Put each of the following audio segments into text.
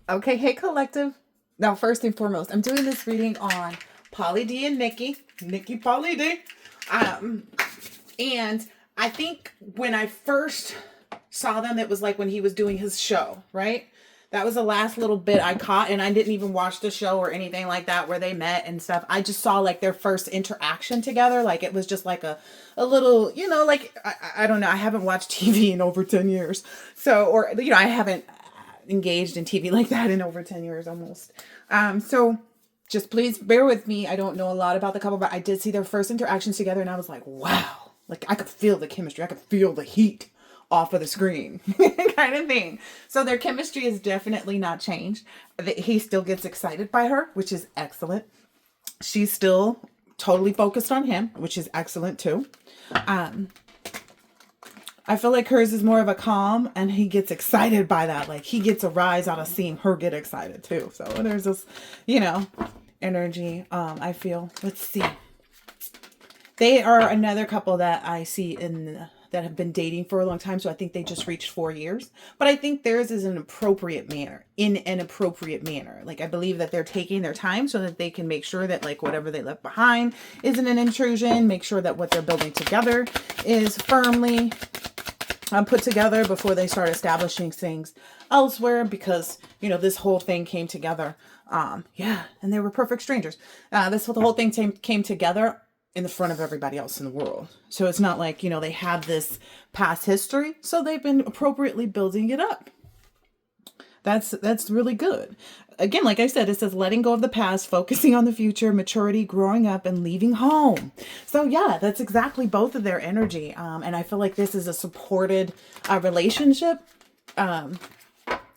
Okay, hey collective. Now, first and foremost, I'm doing this reading on Pauly D and Nikki Pauly D. Um, and I think when I first saw them, it was like when he was doing his show, right? That was the last little bit I caught, and I didn't even watch the show or anything like that where they met and stuff. I just saw like their first interaction together. Like it was just like a little, like I don't know. I haven't watched TV in over 10 years. So, or, I haven't engaged in TV like that in over 10 years almost. So just please bear with me. I don't know a lot about the couple, but I did see their first interactions together and I was like, wow, like I could feel the chemistry. I could feel the heat off of the screen kind of thing. So their chemistry is definitely not changed. He still gets excited by her, which is excellent. She's still totally focused on him, which is excellent too. I feel like hers is more of a calm and he gets excited by that. Like he gets a rise out of seeing her get excited too. So there's this, energy. I feel, let's see. They are another couple that I see that have been dating for a long time. So I think they just reached 4 years, but I think theirs is in an appropriate manner. Like I believe that they're taking their time so that they can make sure that like whatever they left behind isn't an intrusion, make sure that what they're building together is firmly put together before they start establishing things elsewhere, because this whole thing came together. And they were perfect strangers. The whole thing came together in the front of everybody else in the world. So it's not like, they have this past history. So they've been appropriately building it up. That's really good. Again, like I said, it says letting go of the past, focusing on the future, maturity, growing up, and leaving home. So yeah, that's exactly both of their energy. And I feel like this is a supported relationship.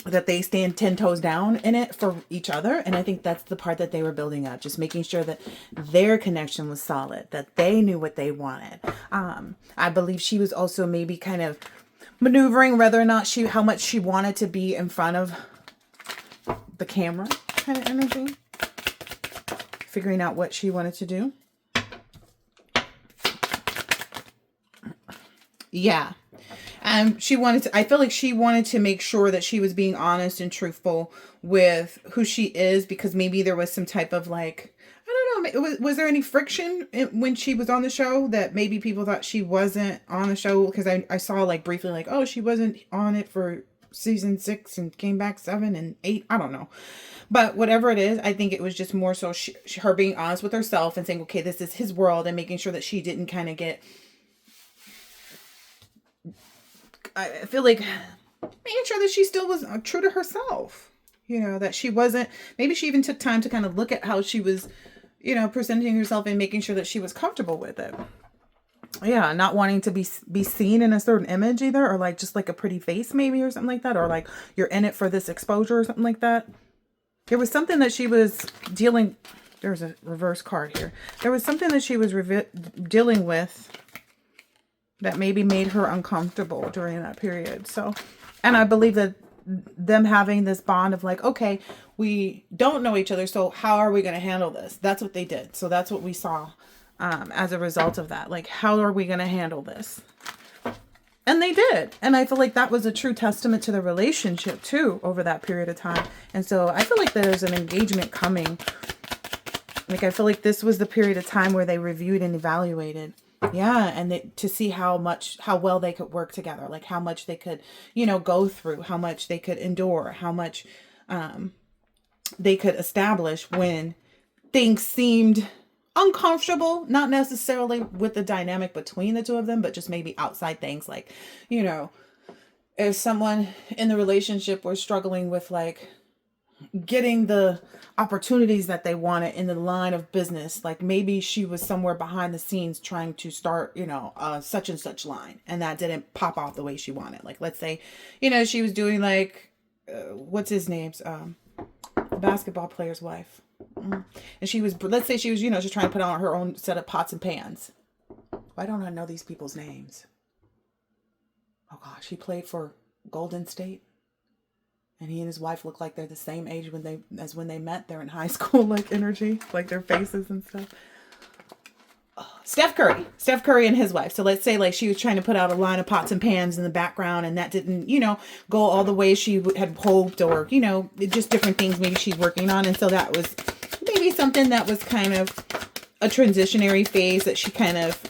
That they stand 10 toes down in it for each other. And I think that's the part that they were building up, just making sure that their connection was solid, that they knew what they wanted. I believe she was also maybe kind of maneuvering whether or not how much she wanted to be in front of the camera kind of energy, figuring out what she wanted to do. Yeah. I feel like she wanted to make sure that she was being honest and truthful with who she is, because maybe there was some type of like, I don't know, was there any friction when she was on the show that maybe people thought she wasn't on the show? Because I saw like briefly like, oh, she wasn't on it for season 6 and came back 7 and 8. I don't know. But whatever it is, I think it was just more so her being honest with herself and saying, okay, this is his world, and making sure that she didn't kind of get, I feel like making sure that she still was true to herself, that she wasn't, maybe she even took time to kind of look at how she was, presenting herself and making sure that she was comfortable with it. Yeah, not wanting to be seen in a certain image either, or like just like a pretty face maybe or something like that, or like you're in it for this exposure or something like that. There was something that she was dealing, there's a reverse card here. There was something that she was dealing with that maybe made her uncomfortable during that period. So, and I believe that them having this bond of like, okay, we don't know each other, so how are we going to handle this? That's what they did. So that's what we saw as a result of that. Like, how are we going to handle this? And they did. And I feel like that was a true testament to the relationship too over that period of time. And so I feel like there's an engagement coming. Like, I feel like this was the period of time where they reviewed and evaluated. Yeah, and to see how well they could work together, like how much they could, go through, how much they could endure, how much they could establish when things seemed uncomfortable, not necessarily with the dynamic between the two of them, but just maybe outside things like, if someone in the relationship was struggling with like getting the opportunities that they wanted in the line of business, like maybe she was somewhere behind the scenes trying to start, such and such line, and that didn't pop off the way she wanted. Like, let's say, she was doing like, what's his name's, the basketball player's wife. And let's say she was, just trying to put on her own set of pots and pans. Why don't I know these people's names? Oh gosh, he played for Golden State. And he and his wife look like they're the same age when they met. They're in high school, like energy, like their faces and stuff. Oh, Steph Curry and his wife. So let's say like she was trying to put out a line of pots and pans in the background and that didn't, go all the way she had hoped, or, just different things maybe she's working on. And so that was maybe something that was kind of a transitionary phase that she kind of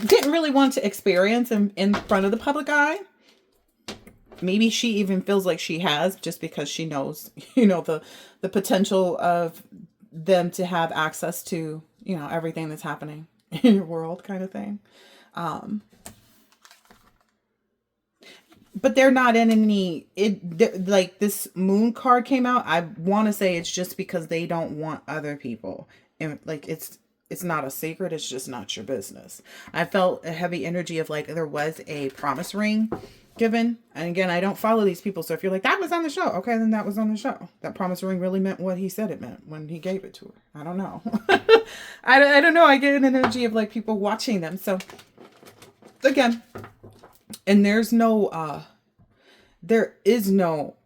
didn't really want to experience in front of the public eye. Maybe she even feels like she has, just because she knows, the potential of them to have access to, everything that's happening in your world, kind of thing. But they're not in any, like this moon card came out. I want to say it's just because they don't want other people. And like, it's not a secret. It's just not your business. I felt a heavy energy of like, there was a promise ring given. And again, I don't follow these people. So if you're like, that was on the show. Okay, then that was on the show. That promise ring really meant what he said it meant when he gave it to her. I don't know. I don't know. I get an energy of like people watching them. So again, and there is no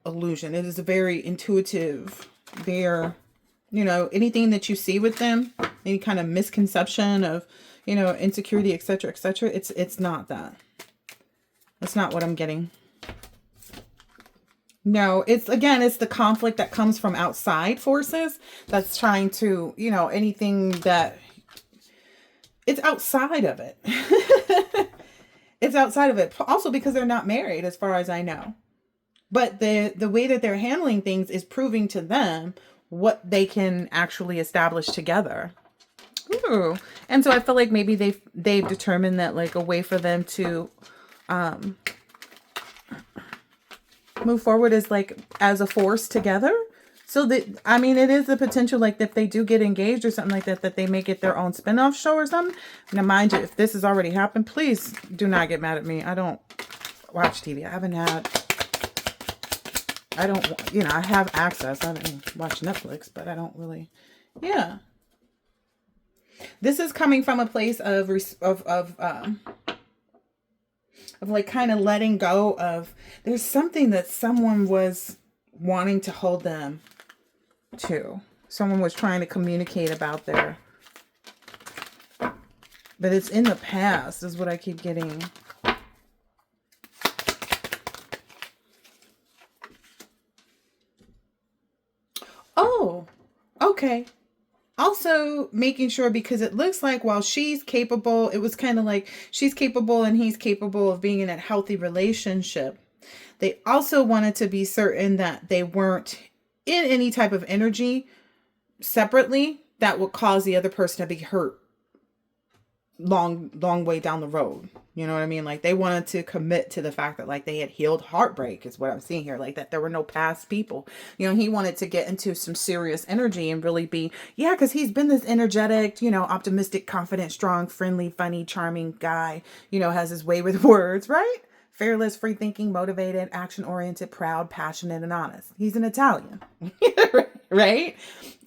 illusion. It is a very intuitive, anything that you see with them, any kind of misconception of, insecurity, etc., etc. It's not that. That's not what I'm getting. No, it's the conflict that comes from outside forces that's trying to, anything that it's outside of it. It's outside of it. Also because they're not married, as far as I know. But the way that they're handling things is proving to them what they can actually establish together. Ooh. And so I feel like maybe they've determined that like a way for them to move forward is like as a force together. So that, it is the potential, like if they do get engaged or something like that, that they may get their own spin-off show or something. Now, mind you, if this has already happened, please do not get mad at me. I don't watch TV. I have access. I don't watch Netflix, but I don't really, yeah. This is coming from a place of like kind of letting go of, there's something that someone was wanting to hold them to. Someone was trying to communicate about but it's in the past is what I keep getting. Oh, okay. Also making sure, because it looks like while she's capable, it was kind of like she's capable and he's capable of being in a healthy relationship. They also wanted to be certain that they weren't in any type of energy separately that would cause the other person to be hurt long way down the road. You know what I mean? Like they wanted to commit to the fact that like they had healed heartbreak is what I'm seeing here. Like that there were no past people. He wanted to get into some serious energy and really be, because he's been this energetic, optimistic, confident, strong, friendly, funny, charming guy, has his way with words, right? Fearless, free thinking, motivated, action oriented, proud, passionate, and honest. He's an Italian, right?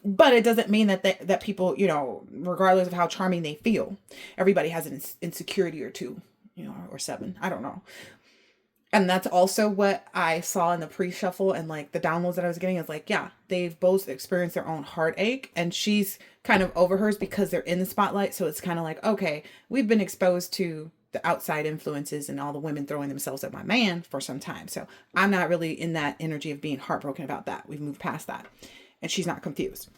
But it doesn't mean that people, regardless of how charming they feel, everybody has an insecurity or two, or seven. I don't know. And that's also what I saw in the pre-shuffle and like the downloads that I was getting is like, they've both experienced their own heartache and she's kind of over hers because they're in the spotlight. So it's kind of like, okay, we've been exposed to the outside influences and all the women throwing themselves at my man for some time. So I'm not really in that energy of being heartbroken about that. We've moved past that. And she's not confused.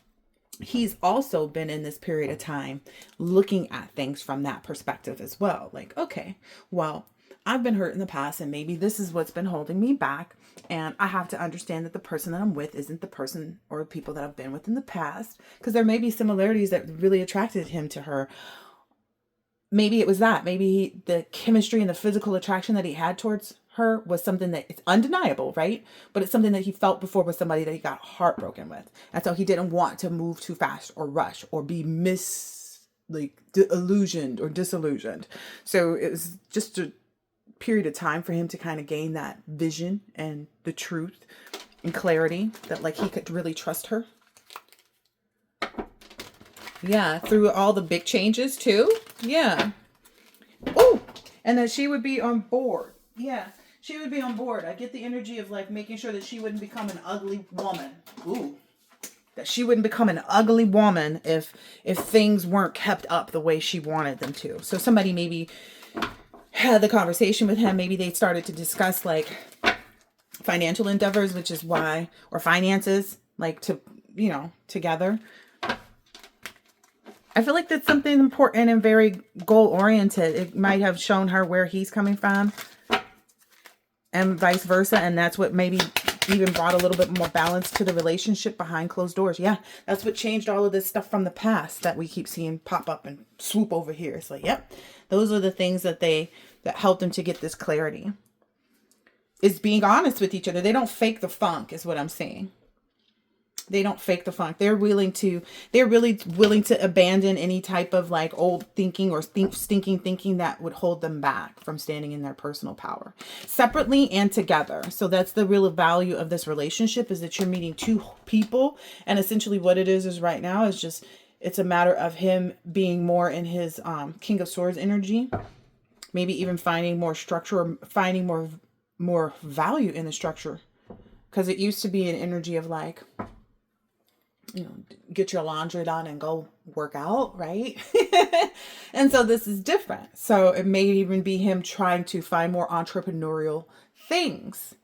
He's also been in this period of time looking at things from that perspective as well. Like, okay, well, I've been hurt in the past and maybe this is what's been holding me back. And I have to understand that the person that I'm with isn't the person or people that I've been with in the past, because there may be similarities that really attracted him to her. Maybe it was that. Maybe the chemistry and the physical attraction that he had towards her was something that it's undeniable, right? But it's something that he felt before with somebody that he got heartbroken with. And so he didn't want to move too fast or rush or be illusioned or disillusioned. So it was just a period of time for him to kind of gain that vision and the truth and clarity that like he could really trust her. Yeah, through all the big changes too. Yeah. Oh, and that she would be on board. Yeah, she would be on board. I get the energy of like making sure that she wouldn't become an ugly woman. Ooh. That she wouldn't become an ugly woman if things weren't kept up the way she wanted them to. So somebody maybe had the conversation with him. Maybe they started to discuss like financial endeavors, which is why, or finances, like to, together. I feel like that's something important and very goal oriented. It might have shown her where he's coming from and vice versa. And that's what maybe even brought a little bit more balance to the relationship behind closed doors. Yeah, that's what changed all of this stuff from the past that we keep seeing pop up and swoop over here. It's like, yep, those are the things that helped them to get this clarity. Is being honest with each other. They don't fake the funk is what I'm saying. They don't fake the funk. They're really willing to abandon any type of like old thinking or stinking thinking that would hold them back from standing in their personal power, separately and together. So that's the real value of this relationship, is that you're meeting two people. And essentially what it is right now is just, it's a matter of him being more in his King of Swords energy, maybe even finding more structure, or finding more value in the structure. Because it used to be an energy of like, get your laundry done and go work out, right? And so this is different. So it may even be him trying to find more entrepreneurial things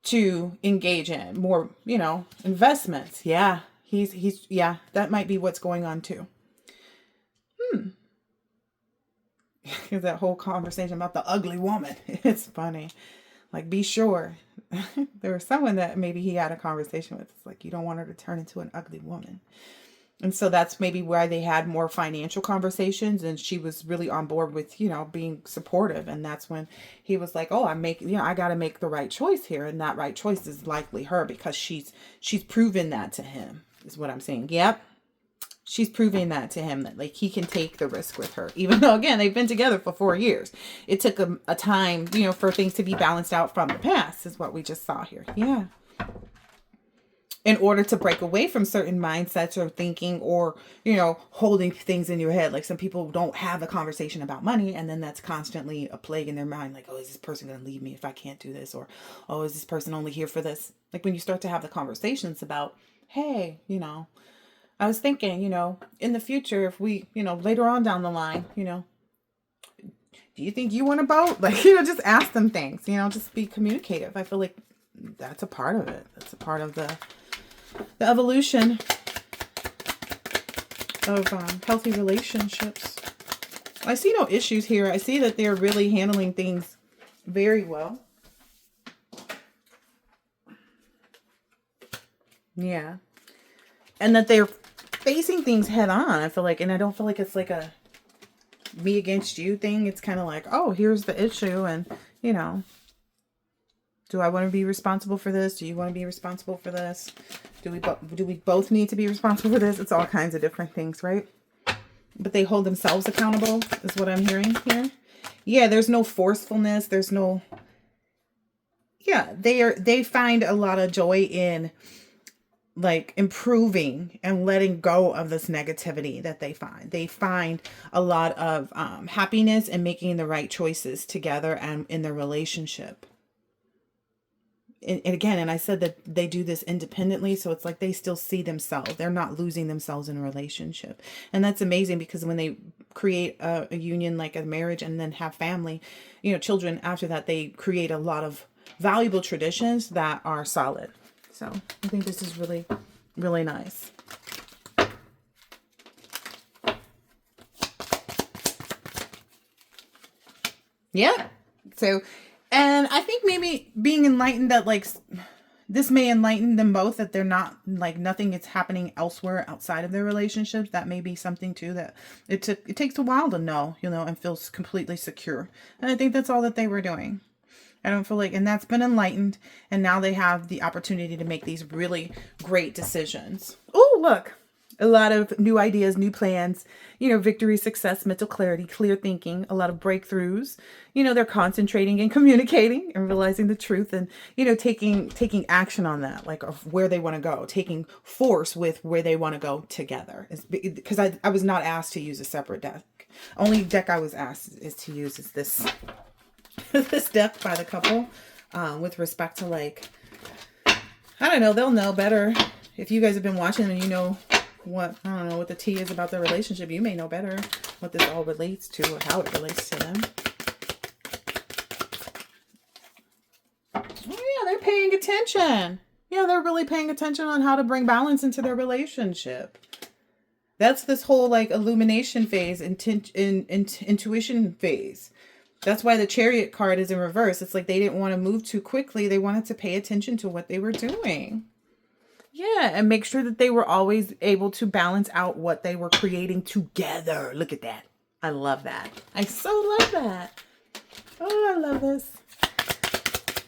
to engage in, more, investments. Yeah, yeah, that might be what's going on too. That whole conversation about the ugly woman. It's funny. Like, be sure. There was someone that maybe he had a conversation with. It's like, you don't want her to turn into an ugly woman. And so that's maybe why they had more financial conversations, and she was really on board with, being supportive. And that's when he was like, oh, I got to make the right choice here. And that right choice is likely her, because she's proven that to him, is what I'm saying. Yep. She's proving that to him, that like he can take the risk with her, even though, again, they've been together for 4 years. It took a time, for things to be balanced out from the past, is what we just saw here. Yeah. In order to break away from certain mindsets or thinking, or, holding things in your head. Like, some people don't have a conversation about money, and then that's constantly a plague in their mind. Like, oh, is this person going to leave me if I can't do this? Or, oh, is this person only here for this? Like, when you start to have the conversations about, hey, I was thinking, in the future, if we, later on down the line, do you think you want a boat? Like, just ask them things, just be communicative. I feel like that's a part of it. That's a part of the evolution of healthy relationships. I see no issues here. I see that they're really handling things very well. Yeah. And that they're facing things head on, I feel like. And I don't feel like it's like a me against you thing. It's kind of like, oh, here's the issue. And, do I want to be responsible for this? Do you want to be responsible for this? Do we both need to be responsible for this? It's all kinds of different things, right? But they hold themselves accountable, is what I'm hearing here. Yeah, there's no forcefulness. There's no... Yeah, they find a lot of joy in like improving and letting go of this negativity that they find. They find a lot of happiness in making the right choices together and in their relationship. And again, and I said that they do this independently, so it's like they still see themselves. They're not losing themselves in a relationship. And that's amazing, because when they create a union like a marriage and then have family, children after that, they create a lot of valuable traditions that are solid. So I think this is really, really nice. Yeah. So, and I think maybe being enlightened that like this may enlighten them both, that they're not like nothing is happening elsewhere outside of their relationships. That may be something too, that it takes a while to know, and feels completely secure. And I think that's all that they were doing. I don't feel like, and that's been enlightened. And now they have the opportunity to make these really great decisions. Oh, look, a lot of new ideas, new plans, victory, success, mental clarity, clear thinking, a lot of breakthroughs. They're concentrating and communicating and realizing the truth and, taking action on that, like of where they want to go, taking force with where they want to go together. Because I was not asked to use a separate deck. Only deck I was asked is to use is this. This deck by the couple, with respect to like, I don't know, they'll know better, if you guys have been watching and you know what, I don't know what the tea is about their relationship, you may know better what this all relates to or how it relates to them. Oh yeah, they're paying attention. Yeah, they're really paying attention on how to bring balance into their relationship. That's this whole like illumination phase, intuition phase. That's why the Chariot card is in reverse. It's like they didn't want to move too quickly. They wanted to pay attention to what they were doing. Yeah, and make sure that they were always able to balance out what they were creating together. Look at that. I love that. I so love that. Oh, I love this.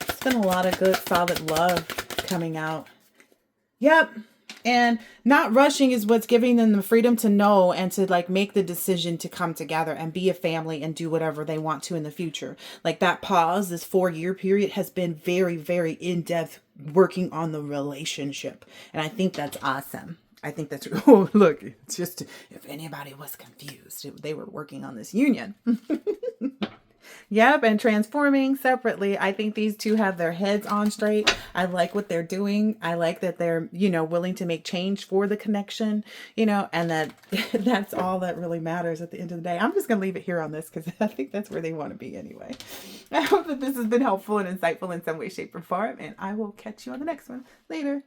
It's been a lot of good, solid love coming out. Yep. And not rushing is what's giving them the freedom to know and to like make the decision to come together and be a family and do whatever they want to in the future. Like that pause, this 4-year period has been very, very in-depth working on the relationship. And I think that's awesome. I think that's, oh, look, it's just, if anybody was confused, they were working on this union. Yep, and transforming separately. I think these two have their heads on straight. I like what they're doing. I like that they're, willing to make change for the connection, and that that's all that really matters at the end of the day. I'm just going to leave it here on this because I think that's where they want to be anyway. I hope that this has been helpful and insightful in some way, shape, or form, and I will catch you on the next one. Later.